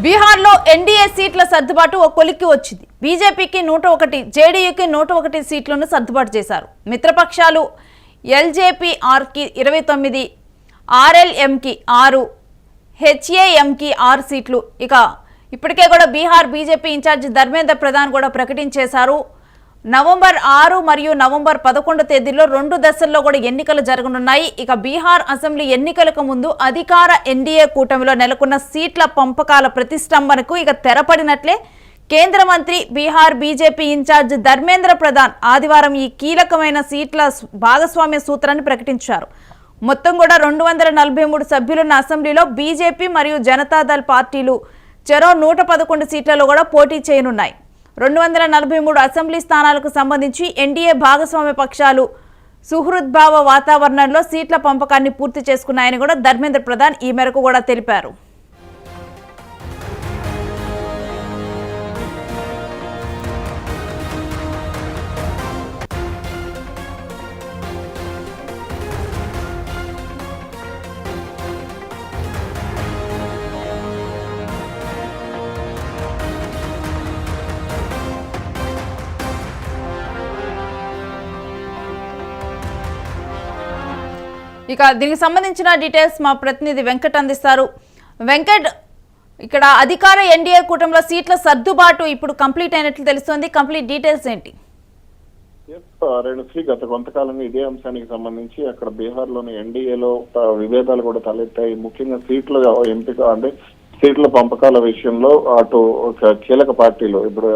బీహార్లో ఎన్డీఏ సీట్ల సర్దుబాటు ఒక కొలిక్కి వచ్చింది. బీజేపీకి 101, జేడీయూకి 101 సీట్లను సర్దుబాటు చేశారు. మిత్రపక్షాలు ఎల్జేపీఆర్కి 29, ఆర్ఎల్ఎంకి 6, హెచ్ఏఎంకి 6 సీట్లు. ఇప్పటికే కూడా బీహార్ బీజేపీ ఇన్ఛార్జి ధర్మేంద్ర ప్రధాన్ కూడా ప్రకటించేశారు. నవంబర్ 6 మరియు నవంబర్ 11 తేదీల్లో 2 దశల్లో కూడా ఎన్నికలు జరగనున్నాయి. బీహార్ అసెంబ్లీ ఎన్నికలకు ముందు అధికార ఎన్డీఏ కూటమిలో నెలకొన్న సీట్ల పంపకాల ప్రతిష్టంభనకు తెరపడినట్లే కేంద్ర మంత్రి బీహార్ బీజేపీ ఇన్ఛార్జ్ ధర్మేంద్ర ప్రధాన్ ఆదివారం ఈ కీలకమైన సీట్ల భాగస్వామ్య సూత్రాన్ని ప్రకటించారు. మొత్తం కూడా 243 సభ్యులున్న అసెంబ్లీలో బీజేపీ మరియు జనతాదళ్ పార్టీలు చెరో 111 సీట్లలో కూడా పోటీ చేయనున్నాయి. 243 అసెంబ్లీ స్థానాలకు సంబంధించి ఎన్డీఏ భాగస్వామ్య పక్షాలు సుహృద్భావ వాతావరణంలో సీట్ల పంపకాన్ని పూర్తి చేసుకున్నాయని కూడా ధర్మేంద్ర ప్రధాన్ ఈ మేరకు కూడా తెలిపారు. దీనికి సంబంధించిన డీటెయిల్స్ మా ప్రతినిధి వెంకట్ అందిస్తారు. వెంకట్, అధికార ఎన్డీఏ కూటమిలో సీట్ల సర్దుబాటు ఇప్పుడు కంప్లీట్ అయినట్లు తెలుస్తోంది. కంప్లీట్ డీటెయిల్స్ ఏంటి? గత కొంతకాలంగా ఇదే అంశానికి సంబంధించి అక్కడ బీహార్ లోని ఎన్డీఏలో విభేదాలు కూడా తలెత్తాయి. ముఖ్యంగా సీట్ల ఎంపిక అంటే సీట్ల పంపకాల విషయంలో అటు కీలక పార్టీలు ఇప్పుడు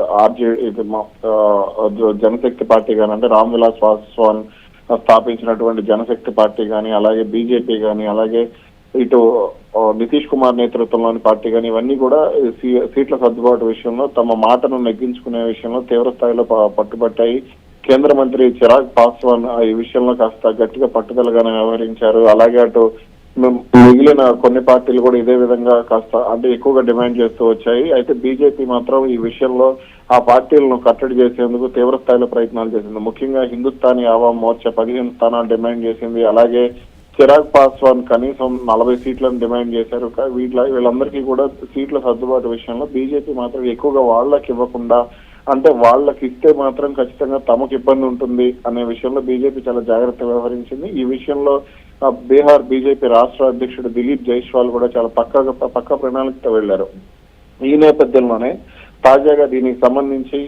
జనశక్తి పార్టీ కానీ అంటే రామ్ విలాస్ పాస్వాన్ స్థాపించినటువంటి జనశక్తి పార్టీ కానీ అలాగే బీజేపీ కానీ అలాగే ఇటు నితీష్ కుమార్ నేతృత్వంలోని పార్టీ కానీ ఇవన్నీ కూడా సీట్ల సర్దుబాటు విషయంలో తమ మాటను నెగ్గించుకునే విషయంలో తీవ్ర స్థాయిలో పట్టుబట్టాయి. కేంద్ర మంత్రి చిరాగ్ పాస్వాన్ ఈ విషయంలో కాస్త గట్టిగా పట్టుదలగానే వ్యవహరించారు. అలాగే అటు మిగిలిన కొన్ని పార్టీలు కూడా ఇదే విధంగా కాస్త అంటే ఎక్కువగా డిమాండ్ చేస్తూ వచ్చాయి. అయితే బీజేపీ మాత్రం ఈ విషయంలో ఆ పార్టీలను కట్టడి చేసేందుకు తీవ్ర స్థాయిలో ప్రయత్నాలు చేసింది. ముఖ్యంగా హిందుస్థానీ ఆవాం మోర్చా 15 స్థానాలు డిమాండ్ చేసింది. అలాగే చిరాగ్ పాస్వాన్ కనీసం 40 సీట్లను డిమాండ్ చేశారు. వీళ్ళందరికీ కూడా సీట్ల సర్దుబాటు విషయంలో బీజేపీ మాత్రం ఎక్కువగా వాళ్ళకి ఇవ్వకుండా అంటే వాళ్ళకి ఇస్తే మాత్రం ఖచ్చితంగా తమకు ఇబ్బంది ఉంటుంది అనే విషయంలో బీజేపీ చాలా జాగ్రత్త వ్యవహరించింది. ఈ విషయంలో బీహార్ బీజేపీ రాష్ట్ర అధ్యక్షుడు దిలీప్ జైస్వాల్ కూడా చాలా పక్క ప్రణాళికతో వెళ్లారు. ఈ నేపథ్యంలోనే తాజాగా దీనికి సంబంధించి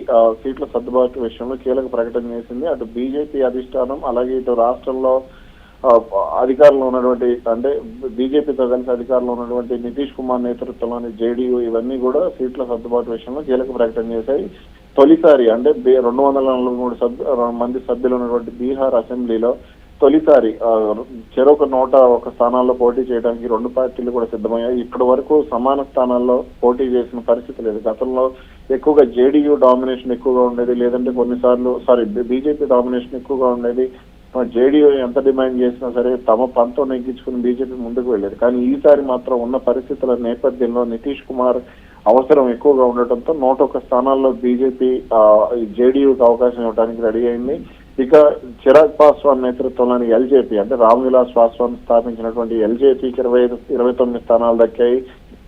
సీట్ల సర్దుబాటు విషయంలో కీలక ప్రకటన చేసింది. అటు బీజేపీ అధిష్టానం అలాగే ఇటు రాష్ట్రంలో అధికారంలో ఉన్నటువంటి అంటే బీజేపీతో కలిసి అధికారంలో ఉన్నటువంటి నితీష్ కుమార్ నేతృత్వంలోని జేడీయూ ఇవన్నీ కూడా సీట్ల సర్దుబాటు విషయంలో కీలక ప్రకటన చేశాయి. తొలిసారి అంటే 243 మంది సభ్యులు ఉన్నటువంటి బీహార్ అసెంబ్లీలో తొలిసారి చెరొక 101 స్థానాల్లో పోటీ చేయడానికి 2 పార్టీలు కూడా సిద్ధమయ్యాయి. ఇప్పటి వరకు సమాన స్థానాల్లో పోటీ చేసిన పరిస్థితి లేదు. గతంలో ఎక్కువగా జేడీయూ డామినేషన్ ఎక్కువగా ఉండేది, లేదంటే కొన్నిసార్లు బీజేపీ డామినేషన్ ఎక్కువగా ఉండేది. జేడీయూ ఎంత డిమాండ్ చేసినా సరే తమ పంతం నెగ్గించుకుని బీజేపీ ముందుకు వెళ్ళేది. కానీ ఈసారి మాత్రం ఉన్న పరిస్థితుల నేపథ్యంలో నితీష్ కుమార్ అవసరం ఎక్కువగా ఉండటంతో 101 స్థానాల్లో బీజేపీ జేడీయూకి అవకాశం ఇవ్వడానికి రెడీ అయింది. చిరాగ్ పాస్వాన్ నేతృత్వంలోని ఎల్జేపీ అంటే రామ్ విలాస్ పాస్వాన్ స్థాపించినటువంటి ఎల్జేపీకి 29 స్థానాలు దక్కాయి.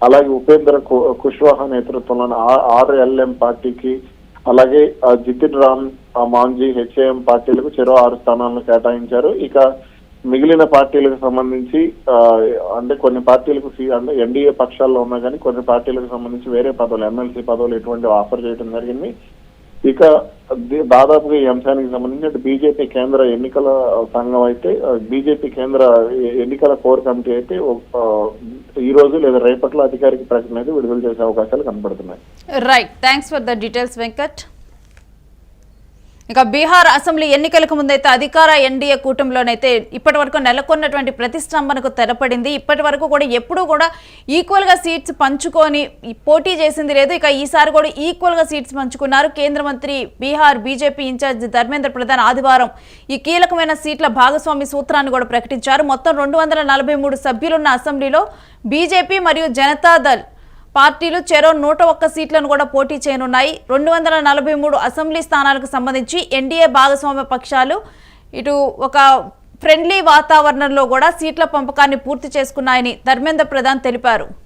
అలాగే ఉపేంద్ర కుష్వాహా నేతృత్వంలోని ఆర్ఎల్ఎం పార్టీకి అలాగే జితిన్ రామ్ మాంజీ హెచ్ఏఎం పార్టీలకు చెరో 6 స్థానాలను కేటాయించారు. మిగిలిన పార్టీలకు సంబంధించి అంటే కొన్ని పార్టీలకు అంటే ఎన్డీఏ పక్షాల్లో ఉన్నా కానీ కొన్ని పార్టీలకు సంబంధించి వేరే పదవులు ఎమ్మెల్సీ పదవులు ఇటువంటి ఆఫర్ చేయడం జరిగింది. దాదాపుగా ఈ అంశానికి సంబంధించి అటు బీజేపీ కేంద్ర ఎన్నికల సంఘం అయితే బీజేపీ కేంద్ర ఎన్నికల కోర్ కమిటీ అయితే ఈ రోజు లేదా రేపట్లో అధికారిక ప్రకటన అయితే విడుదల చేసే అవకాశాలు కనపడుతున్నాయి. Right, thanks for the details Venkat. Bihar assembly ఎన్నికలకు ముందైతే అధికార ఎన్డీఏ కూటమిలోనైతే ఇప్పటి వరకు నెలకొన్నటువంటి ప్రతిష్టంభనకు తెరపడింది. ఇప్పటి వరకు కూడా ఎప్పుడూ కూడా ఈక్వల్ గా సీట్స్ పంచుకొని పోటీ చేసింది లేదు. ఈసారి కూడా ఈక్వల్ గా సీట్స్ పంచుకున్నారు. కేంద్ర మంత్రి బీహార్ బీజేపీ ఇన్ఛార్జ్ ధర్మేంద్ర ప్రధాన్ ఆదివారం ఈ కీలకమైన సీట్ల భాగస్వామి సూత్రాన్ని కూడా ప్రకటించారు. మొత్తం 243 సభ్యులున్న అసెంబ్లీలో బీజేపీ మరియు జనతాదళ్ పార్టీలు చెరో 101 సీట్లను కూడా పోటీ చేయనున్నాయి. 243 అసెంబ్లీ స్థానాలకు సంబంధించి ఎన్డీఏ భాగస్వామ్య పక్షాలు ఇటు ఒక ఫ్రెండ్లీ వాతావరణంలో కూడా సీట్ల పంపకాన్ని పూర్తి చేసుకున్నాయని ధర్మేంద్ర ప్రధాన్ తెలిపారు.